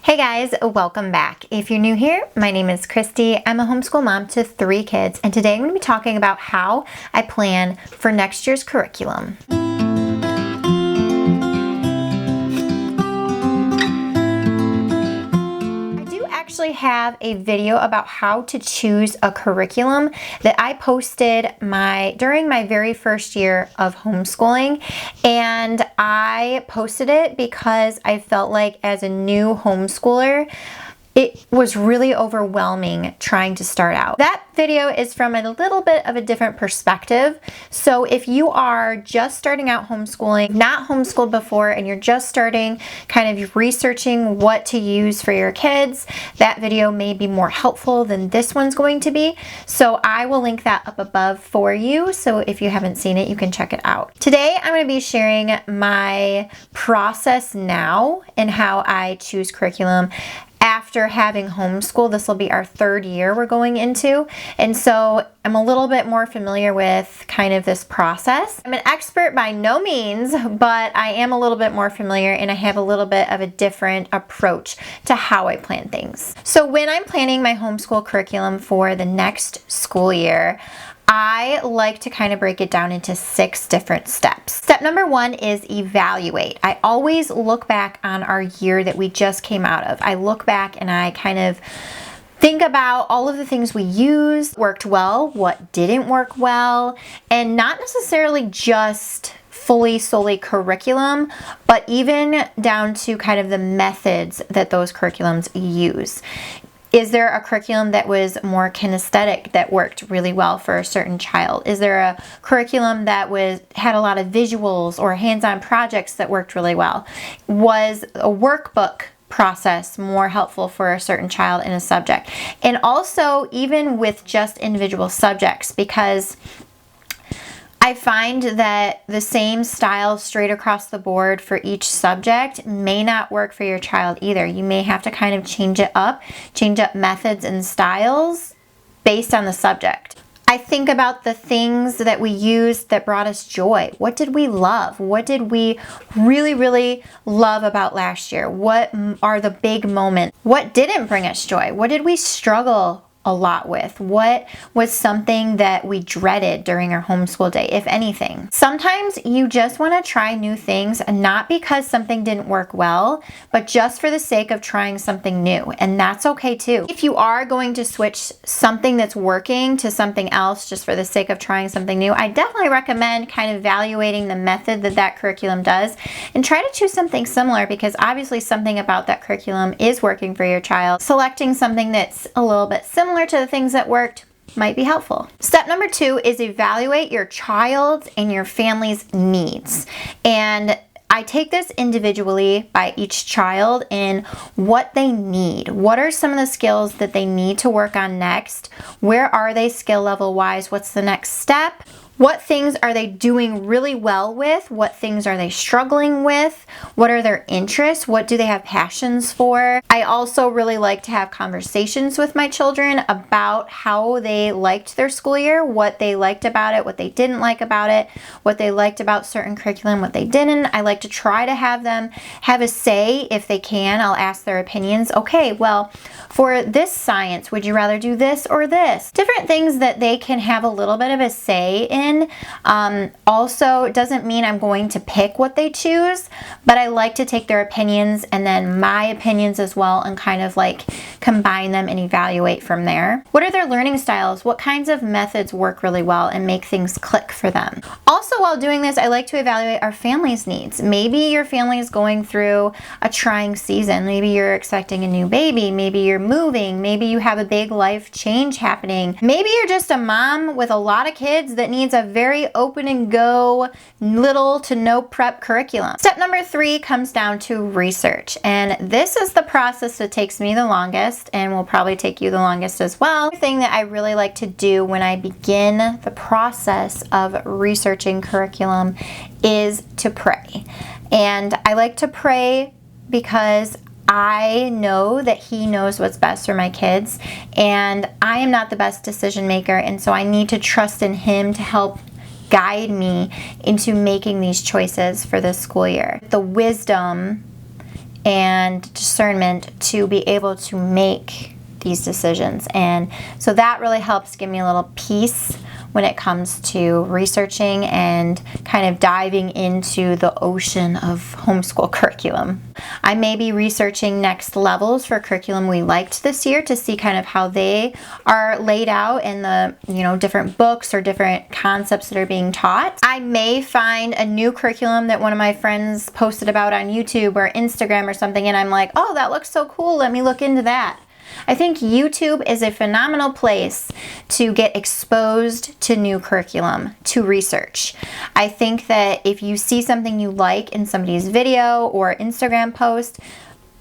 Hey guys, welcome back. If you're new here, my name is Christy. I'm a homeschool mom to 3 kids, and today I'm going to be talking about how I plan for next year's curriculum. Actually have a video about how to choose a curriculum that I posted during my very first year of homeschooling, and I posted it because I felt like as a new homeschooler it was really overwhelming trying to start out. That video is from a little bit of a different perspective. So if you are just starting out homeschooling, not homeschooled before, and you're just starting kind of researching what to use for your kids, that video may be more helpful than this one's going to be. So I will link that up above for you. So if you haven't seen it, you can check it out. Today, I'm going to be sharing my process now and how I choose curriculum after having homeschool. This will be our 3rd year we're going into, and so I'm a little bit more familiar with kind of this process. I'm an expert by no means, but I am a little bit more familiar, and I have a little bit of a different approach to how I plan things. So when I'm planning my homeschool curriculum for the next school year, I like to kind of break it down into 6 different steps. Step number 1 is evaluate. I always look back on our year that we just came out of. I look back and I kind of think about all of the things we used, worked well, what didn't work well, and not necessarily just solely curriculum, but even down to kind of the methods that those curriculums use. Is there a curriculum that was more kinesthetic that worked really well for a certain child? Is there a curriculum that had a lot of visuals or hands-on projects that worked really well? Was a workbook process more helpful for a certain child in a subject? And also even with just individual subjects, because I find that the same style straight across the board for each subject may not work for your child either. You may have to kind of change up methods and styles based on the subject. I think about the things that we used that brought us joy. What did we love? What did we really, really love about last year? What are the big moments? What didn't bring us joy? What did we struggle a lot with? What was something that we dreaded during our homeschool day, if anything? Sometimes you just want to try new things, not because something didn't work well, but just for the sake of trying something new, and that's okay too. If you are going to switch something that's working to something else just for the sake of trying something new, I definitely recommend kind of evaluating the method that curriculum does and try to choose something similar, because obviously something about that curriculum is working for your child. Selecting something that's a little bit similar to the things that worked might be helpful. Step number 2 is evaluate your child's and your family's needs. And I take this individually by each child and what they need. What are some of the skills that they need to work on next? Where are they skill level wise? What's the next step? What things are they doing really well with? What things are they struggling with? What are their interests? What do they have passions for? I also really like to have conversations with my children about how they liked their school year, what they liked about it, what they didn't like about it, what they liked about certain curriculum, what they didn't. I like to try to have them have a say if they can. I'll ask their opinions. Okay, well, for this science, would you rather do this or this? Different things that they can have a little bit of a say in. Also, it doesn't mean I'm going to pick what they choose, but I like to take their opinions and then my opinions as well and kind of like combine them and evaluate from there. What are their learning styles? What kinds of methods work really well and make things click for them? Also, while doing this, I like to evaluate our family's needs. Maybe your family is going through a trying season. Maybe you're expecting a new baby. Maybe you're moving. Maybe you have a big life change happening. Maybe you're just a mom with a lot of kids that needs a very open and go, little to no prep curriculum. Step number 3 comes down to research, and this is the process that takes me the longest and will probably take you the longest as well. The thing that I really like to do when I begin the process of researching curriculum is to pray. And I like to pray because I know that He knows what's best for my kids, and I am not the best decision maker, and so I need to trust in Him to help guide me into making these choices for this school year. The wisdom and discernment to be able to make these decisions. And so that really helps give me a little peace when it comes to researching and kind of diving into the ocean of homeschool curriculum. I may be researching next levels for curriculum we liked this year to see kind of how they are laid out in the, different books or different concepts that are being taught. I may find a new curriculum that one of my friends posted about on YouTube or Instagram or something, and I'm like, oh, that looks so cool, let me look into that. I think YouTube is a phenomenal place to get exposed to new curriculum, to research. I think that if you see something you like in somebody's video or Instagram post,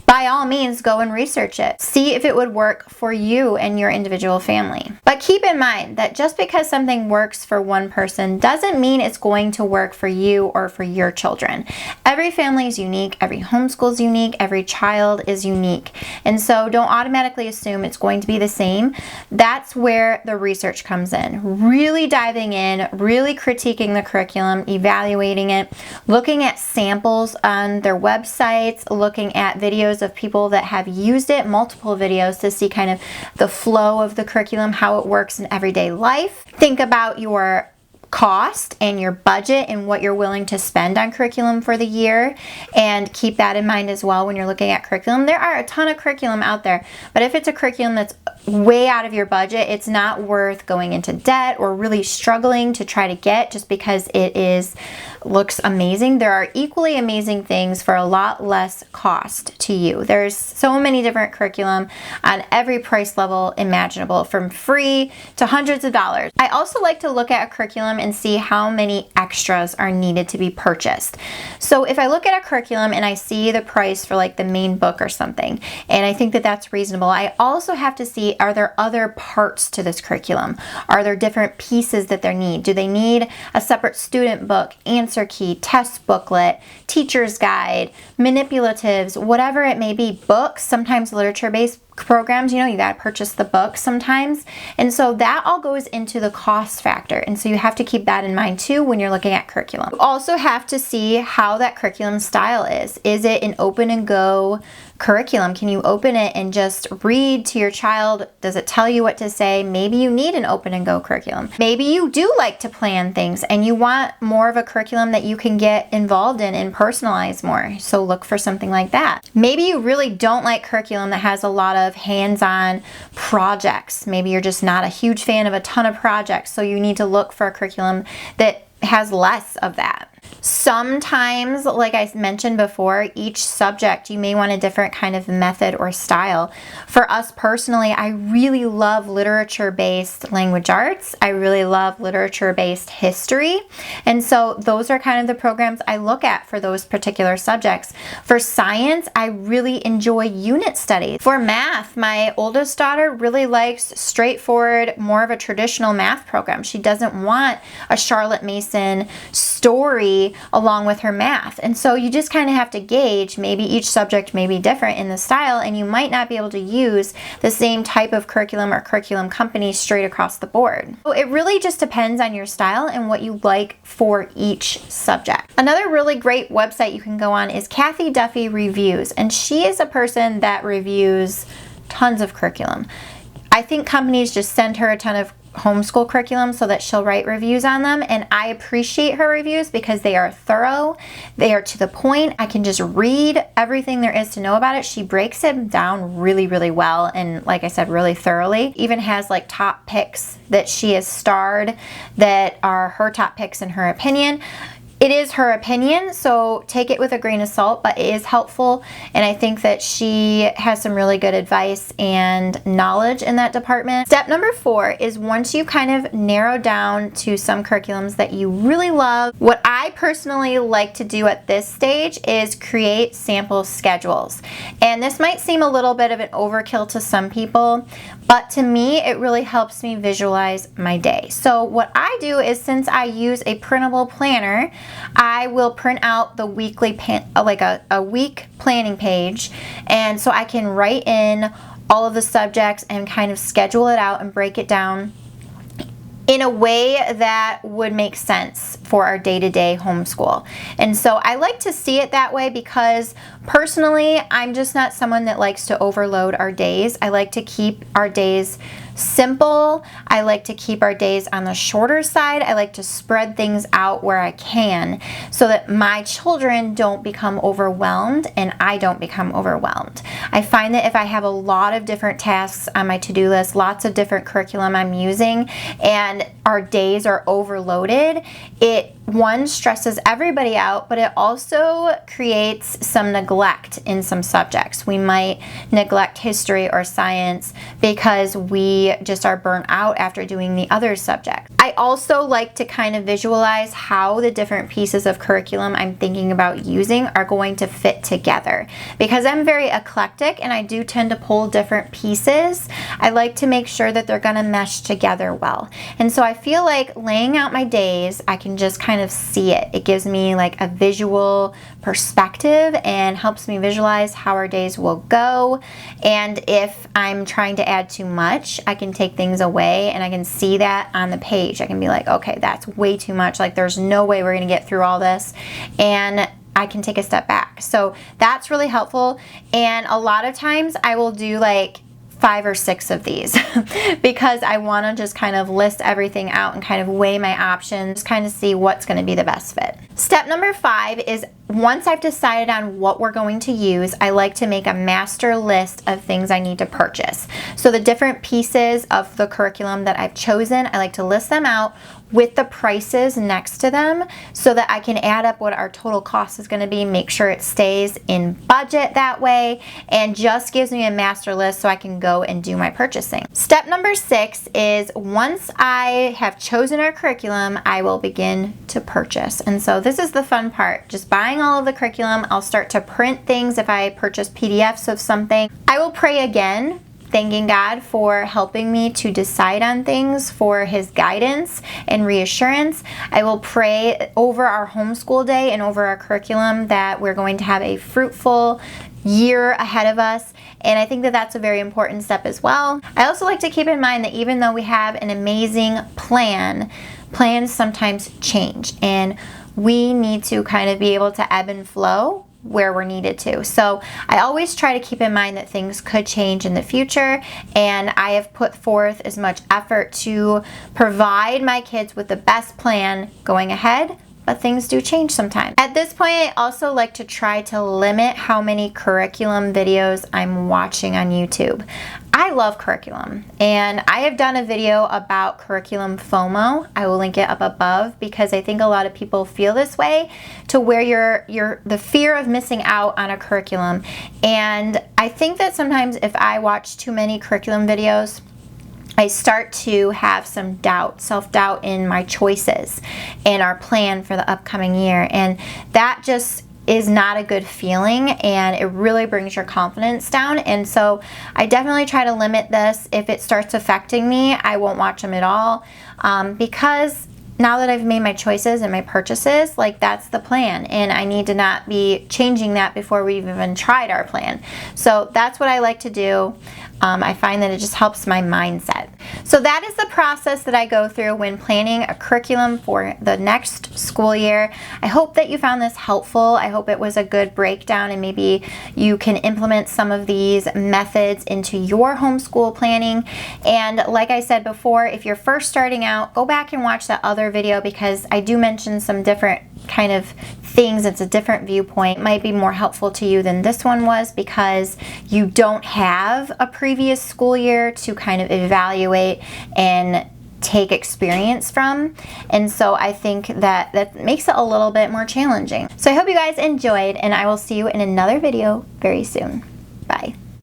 by all means, go and research it. See if it would work for you and your individual family. But keep in mind that just because something works for one person doesn't mean it's going to work for you or for your children. Every family is unique, every homeschool is unique, every child is unique. And so don't automatically assume it's going to be the same. That's where the research comes in. Really diving in, really critiquing the curriculum, evaluating it, looking at samples on their websites, looking at videos of people that have used it, multiple videos, to see kind of the flow of the curriculum, how it works in everyday life. Think about your cost and your budget and what you're willing to spend on curriculum for the year, and keep that in mind as well when you're looking at curriculum. There are a ton of curriculum out there, but if it's a curriculum that's way out of your budget, it's not worth going into debt or really struggling to try to get just because looks amazing. There are equally amazing things for a lot less cost to you. There's so many different curriculum on every price level imaginable, from free to hundreds of dollars. I also like to look at a curriculum and see how many extras are needed to be purchased. So if I look at a curriculum and I see the price for like the main book or something, and I think that that's reasonable, I also have to see, are there other parts to this curriculum? Are there different pieces that they need? Do they need a separate student book, answer key, test booklet, teacher's guide, manipulatives, whatever it may be, books, sometimes literature-based programs, you gotta purchase the book sometimes. And so that all goes into the cost factor. And so you have to keep that in mind too when you're looking at curriculum. You also have to see how that curriculum style is. Is it an open and go curriculum? Can you open it and just read to your child? Does it tell you what to say? Maybe you need an open and go curriculum. Maybe you do like to plan things and you want more of a curriculum that you can get involved in and personalize more. So look for something like that. Maybe you really don't like curriculum that has a lot of hands-on projects. Maybe you're just not a huge fan of a ton of projects, so you need to look for a curriculum that has less of that. Sometimes, like I mentioned before, each subject you may want a different kind of method or style. For us personally, I really love literature-based language arts. I really love literature-based history. And so those are kind of the programs I look at for those particular subjects. For science, I really enjoy unit studies. For math, my oldest daughter really likes straightforward, more of a traditional math program. She doesn't want a Charlotte Mason story along with her math. And so you just kind of have to gauge, maybe each subject may be different in the style, and you might not be able to use the same type of curriculum or curriculum company straight across the board. So it really just depends on your style and what you like for each subject. Another really great website you can go on is Kathy Duffy Reviews, and she is a person that reviews tons of curriculum. I think companies just send her a ton of homeschool curriculum so that she'll write reviews on them, and I appreciate her reviews because they are thorough, they are to the point. I can just read everything there is to know about it. She breaks it down really, really well, and like I said, really thoroughly. Even has like top picks that she has starred that are her top picks in her opinion. It is her opinion, so take it with a grain of salt, but it is helpful, and I think that she has some really good advice and knowledge in that department. Step number 4 is, once you kind of narrow down to some curriculums that you really love, what I personally like to do at this stage is create sample schedules. And this might seem a little bit of an overkill to some people, but to me, it really helps me visualize my day. So what I do is, since I use a printable planner, I will print out the weekly, a week planning page, and so I can write in all of the subjects and kind of schedule it out and break it down in a way that would make sense for our day-to-day homeschool. And so I like to see it that way because personally, I'm just not someone that likes to overload our days. I like to keep our days simple. I like to keep our days on the shorter side. I like to spread things out where I can so that my children don't become overwhelmed and I don't become overwhelmed. I find that if I have a lot of different tasks on my to-do list, lots of different curriculum I'm using, and our days are overloaded, it one, stresses everybody out, but it also creates some neglect in some subjects. We might neglect history or science because we just are burnt out after doing the other subjects. I also like to kind of visualize how the different pieces of curriculum I'm thinking about using are going to fit together. Because I'm very eclectic and I do tend to pull different pieces, I like to make sure that they're going to mesh together well. And so I feel like laying out my days, I can just kind of see it. It gives me like a visual perspective and helps me visualize how our days will go. And if I'm trying to add too much, I can take things away and I can see that on the page. I can be like, okay, that's way too much. Like there's no way we're going to get through all this. And I can take a step back. So that's really helpful. And a lot of times I will do like 5 or 6 of these because I want to just kind of list everything out and kind of weigh my options, kind of see what's going to be the best fit. Step number 5 is once I've decided on what we're going to use, I like to make a master list of things I need to purchase. So the different pieces of the curriculum that I've chosen, I like to list them out with the prices next to them so that I can add up what our total cost is going to be, make sure it stays in budget that way, and just gives me a master list so I can go and do my purchasing. Step number 6 is once I have chosen our curriculum, I will begin to purchase. And so this is the fun part, just buying all of the curriculum. I'll start to print things if I purchase PDFs of something. I will pray again, thanking God for helping me to decide on things, for His guidance and reassurance. I will pray over our homeschool day and over our curriculum that we're going to have a fruitful year ahead of us. And I think that that's a very important step as well. I also like to keep in mind that even though we have an amazing plan, plans sometimes change and we need to kind of be able to ebb and flow where we're needed to. So I always try to keep in mind that things could change in the future, and I have put forth as much effort to provide my kids with the best plan going ahead, but things do change sometimes. At this point, I also like to try to limit how many curriculum videos I'm watching on YouTube. I love curriculum, and I have done a video about curriculum FOMO. I will link it up above because I think a lot of people feel this way, to where you're the fear of missing out on a curriculum. And I think that sometimes if I watch too many curriculum videos, I start to have some doubt, self-doubt in my choices and our plan for the upcoming year. And that just is not a good feeling, and it really brings your confidence down. And so I definitely try to limit this. If it starts affecting me, I won't watch them at all, because now that I've made my choices and my purchases, like that's the plan, and I need to not be changing that before we've even tried our plan. So that's what I like to do. I find that it just helps my mindset. So that is the process that I go through when planning a curriculum for the next school year. I hope that you found this helpful. I hope it was a good breakdown, and maybe you can implement some of these methods into your homeschool planning. And like I said before, if you're first starting out, go back and watch that other video, because I do mention some different kind of things. It's a different viewpoint. It might be more helpful to you than this one was, because you don't have a previous school year to kind of evaluate and take experience from. And so I think that that makes it a little bit more challenging. So I hope you guys enjoyed, and I will see you in another video very soon. Bye.